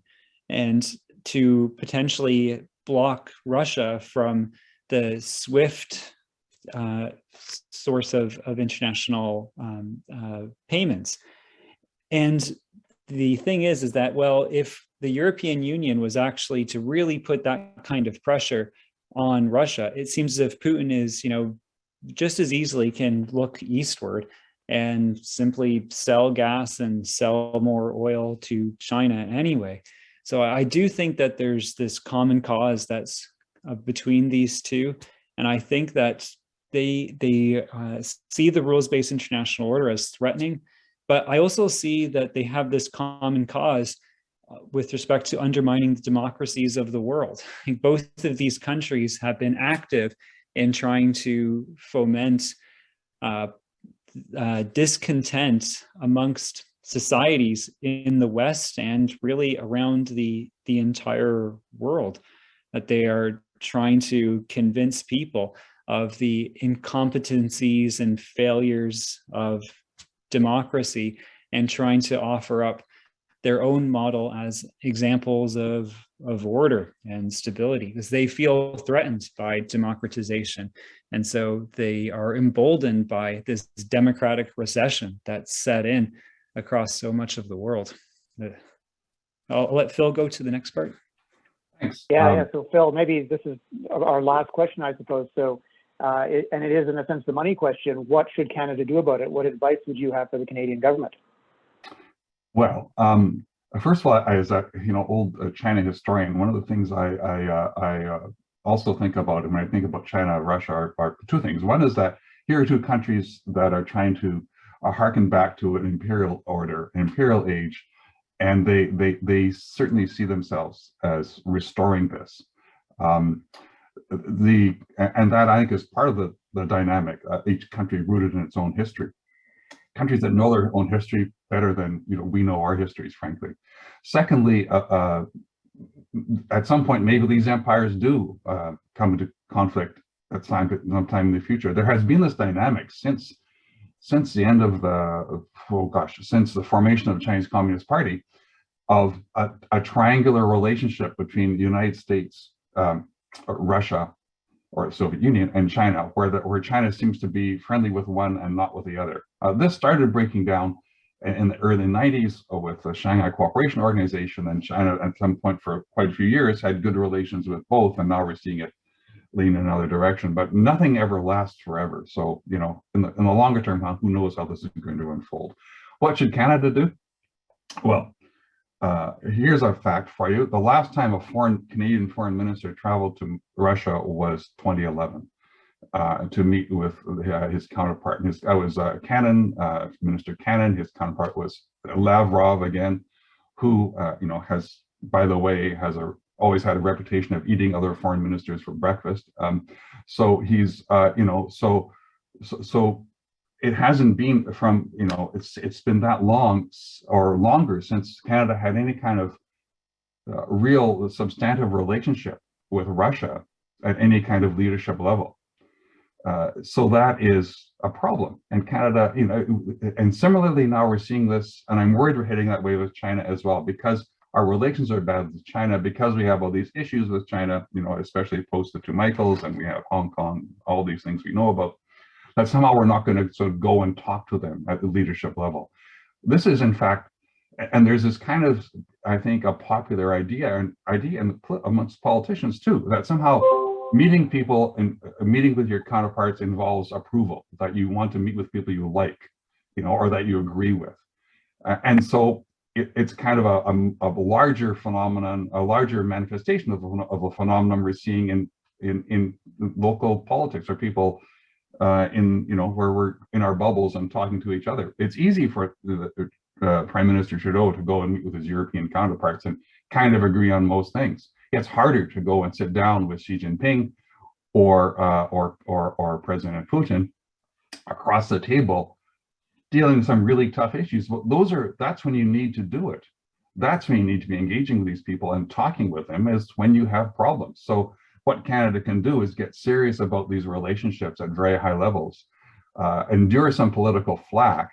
and to potentially block Russia from the SWIFT source of international payments. And the thing is that, well, if the European Union was actually to really put that kind of pressure on Russia, it seems as if Putin is, just as easily can look eastward and simply sell gas and sell more oil to China anyway. So I do think that there's this common cause that's between these two. And I think that they see the rules-based international order as threatening, but I also see that they have this common cause with respect to undermining the democracies of the world. Both of these countries have been active in trying to foment discontent amongst societies in the West and really around the entire world, that they are trying to convince people of the incompetencies and failures of democracy and trying to offer up their own model as examples of order and stability, because they feel threatened by democratization. And so they are emboldened by this democratic recession that's set in across so much of the world. I'll let Phil go to the next part.
Thanks.
Yeah. So Phil, maybe this is our last question, I suppose. So, and it is in a sense the money question. What should Canada do about it? What advice would you have for the Canadian government?
Well, first of all, as a old China historian, one of the things I also think about when I think about China and Russia are two things. One is that here are two countries that are trying to harken back to an imperial order, an imperial age, and they certainly see themselves as restoring this. And that I think is part of the dynamic. Each country rooted in its own history. Countries that know their own history better than we know our histories, frankly. Secondly, at some point, maybe these empires do come into conflict at sometime in the future. There has been this dynamic since the end of since the formation of the Chinese Communist Party, of a triangular relationship between the United States, Russia, or the Soviet Union, and China, where China seems to be friendly with one and not with the other. This started breaking down in the early 90s with the Shanghai Cooperation Organization, and China at some point for quite a few years had good relations with both, and now we're seeing it lean in another direction. But nothing ever lasts forever. So, in the longer term, who knows how this is going to unfold. What should Canada do? Well, here's a fact for you. The last time a Canadian foreign minister traveled to Russia was 2011 to meet with his counterpart. That was Minister Cannon. His counterpart was Lavrov again, who has, by the way, always had a reputation of eating other foreign ministers for breakfast. So he's so it hasn't been from, it's been that long or longer since Canada had any kind of real substantive relationship with Russia at any kind of leadership level. So that is a problem. And Canada, and similarly now we're seeing this, and I'm worried we're heading that way with China as well, because our relations are bad with China, because we have all these issues with China, especially post the two Michaels, and we have Hong Kong, all these things we know about, that somehow we're not going to sort of go and talk to them at the leadership level. This is in fact, and there's this kind of, I think, a popular idea amongst politicians too, that somehow meeting people and meeting with your counterparts involves approval, that you want to meet with people you like, or that you agree with. And so it's kind of a larger phenomenon, a larger manifestation of a phenomenon we're seeing in local politics, or people where we're in our bubbles and talking to each other. It's easy for Prime Minister Trudeau to go and meet with his European counterparts and kind of agree on most things. It's harder to go and sit down with Xi Jinping or President Putin across the table, dealing with some really tough issues. But that's when you need to do it. That's when you need to be engaging with these people and talking with them, is when you have problems. So what Canada can do is get serious about these relationships at very high levels, endure some political flack,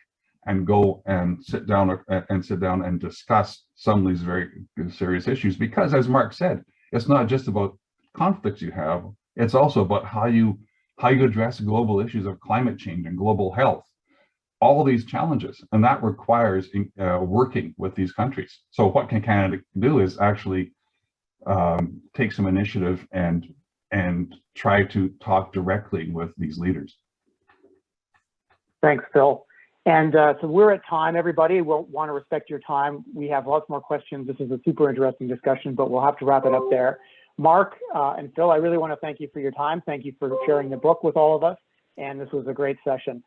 and go and sit down and discuss some of these very serious issues. Because, as Mark said, it's not just about conflicts you have, it's also about how you address global issues of climate change and global health, all these challenges, and that requires working with these countries. So what can Canada do is actually take some initiative and try to talk directly with these leaders.
Thanks, Phil. And so we're at time, everybody. We'll want to respect your time. We have lots more questions. This is a super interesting discussion, but we'll have to wrap it up there. Mark and Phil, I really want to thank you for your time. Thank you for sharing the book with all of us. And this was a great session.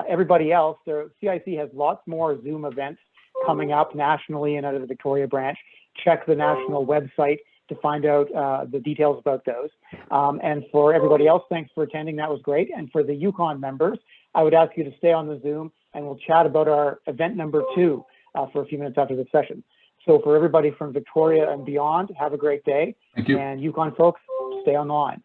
Everybody else, the CIC has lots more Zoom events coming up nationally and out of the Victoria branch. Check the national website to find out the details about those. And for everybody else, thanks for attending. That was great. And for the Yukon members, I would ask you to stay on the Zoom, and we'll chat about our event number 2 for a few minutes after the session. So for everybody from Victoria and beyond, have a great day.
Thank you.
And Yukon folks, stay on the line.